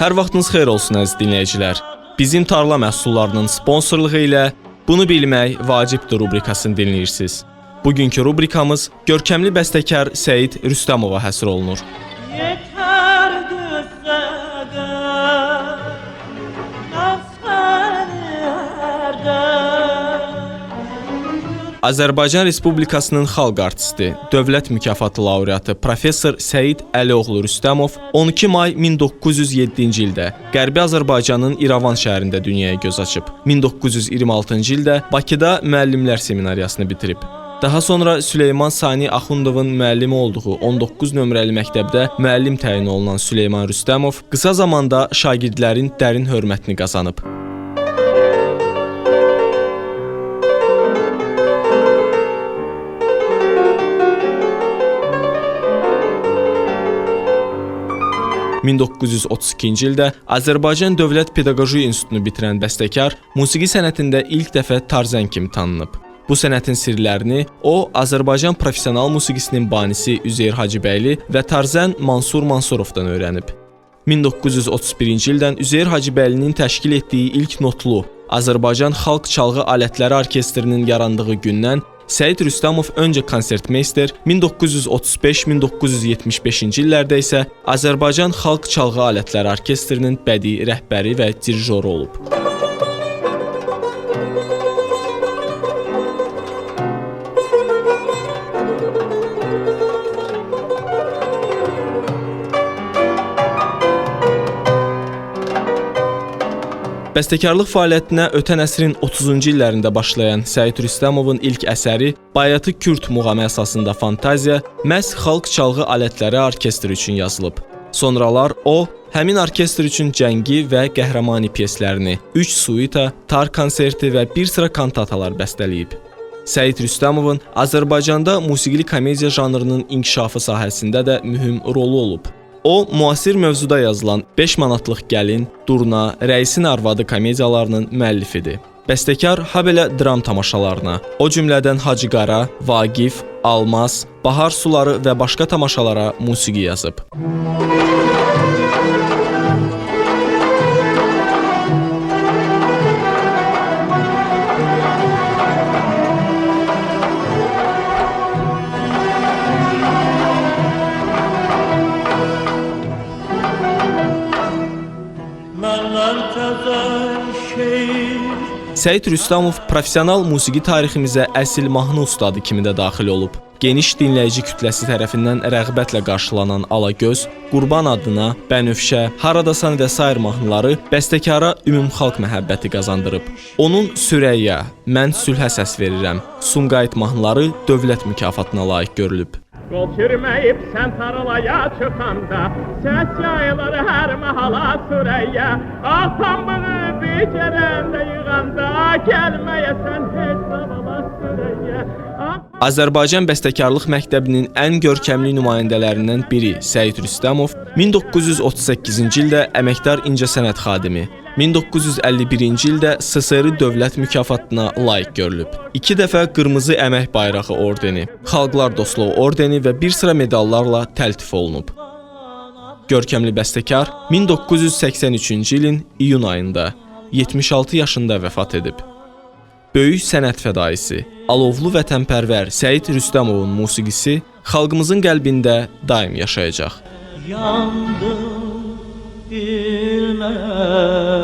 Hər vaxtınız xeyir olsun əziz dinləyicilər. Bizim tarla məhsullarının sponsorluğu ilə Bunu Bilmək Vacibdir rubrikasını dinləyirsiniz. Bugünkü rubrikamız görkəmli bəstəkar Səid Rüstəmova həsr olunur. Azərbaycan Respublikasının xalq artisti, dövlət mükafatı laureatı professor Səid Əlioğlu Rüstəmov 12 may 1907-ci ildə Qərbi Azərbaycanın İrəvan şəhərində dünyaya göz açıb. 1926-cı ildə Bakıda müəllimlər seminariyasını bitirib. Daha sonra Süleyman Sani Axundovun müəllimi olduğu 19 nömrəli məktəbdə müəllim təyin olunan Süleyman Rüstəmov qısa zamanda şagirdlərin dərin hörmətini qazanıb. (1932-ci ildə Azərbaycan Dövlət Pedaqoji İnstitutunu bitirən bəstəkar musiqi sənətində ilk dəfə tarzən kimi tanınıb. Bu sənətin sirlərini o, Azərbaycan professional musiqisinin banisi Üzeyir Hacıbəyli və tarzən Mansur Mansurovdan öyrənib. 1931-ci ildən Üzeyir Hacıbəylinin təşkil etdiyi ilk notlu Azərbaycan Xalq Çalğı Alətləri Orkestrinin yarandığı gündən Səid Rüstəmov öncə konsertmeyster, 1935-1975-ci illərdə isə Azərbaycan Xalq Çalğı Alətləri Orkestrinin bədii rəhbəri və dirijoru olub. Bəstəkarlıq fəaliyyətinə ötən əsrin 30-cu illərində başlayan Səid Rüstəmovun ilk əsəri Bayatı Kürd muğamı əsasında fantaziya məhz xalq çalğı alətləri orkestri üçün yazılıb. Sonralar o, həmin orkestr üçün cəngi və qəhrəmani pyeslərini, 3 suita, tar konserti və bir sıra kantatalar bəstələyib. Səid Rüstəmovun Azərbaycanda musiqili komediya janrının inkişafı sahəsində də mühüm rolu olub. O, müasir mövzuda yazılan 5 manatlıq Gəlin, Durna, Rəisin arvadı komediyalarının müəllifidir. Bəstəkar habelə dram tamaşalarına, o cümlədən Hacı Qara, Vaqif, Almaz, Bahar Suları və başqa tamaşalara musiqi yazıb. Səid Rüstəmov professional musiqi tariximizə əsl mahnı ustadı kimi də daxil olub. Geniş dinləyici kütləsi tərəfindən rəğbətlə qarşılanan Alagöz, Qurban adına, Bənövşə, Haradasan və sair mahnıları bəstəkara ümumxalq məhəbbəti qazandırıb. Onun Sürəyya, Mən sülhə səs verirəm, Sumqayıt mahnıları dövlət mükafatına layiq görülüb. Qol çürməyib sən tarlaya çıxanda, səs yayılır hər mahala Sürəyya. Atamlığı becərəndə yığanda, gəlməyəsən heç zavala Sürəyya. Azərbaycan Bəstəkarlıq Məktəbinin ən görkəmli nümayəndələrindən biri Səid Rüstəmov 1938-ci ildə əməkdar incəsənət xadimi, 1951-ci ildə SSR Dövlət mükafatına layiq görülüb. 2 dəfə Qırmızı Əmək Bayrağı ordeni, Xalqlar Dostluğu ordeni və bir sıra medallarla təltif olunub. Görkəmli bəstəkar 1983-cü ilin iyun ayında 76 yaşında vəfat edib. Böyük sənət fədaisi, alovlu vətənpərvər Səid Rüstəmovun musiqisi xalqımızın qəlbində daim yaşayacaq. Yandım bilməm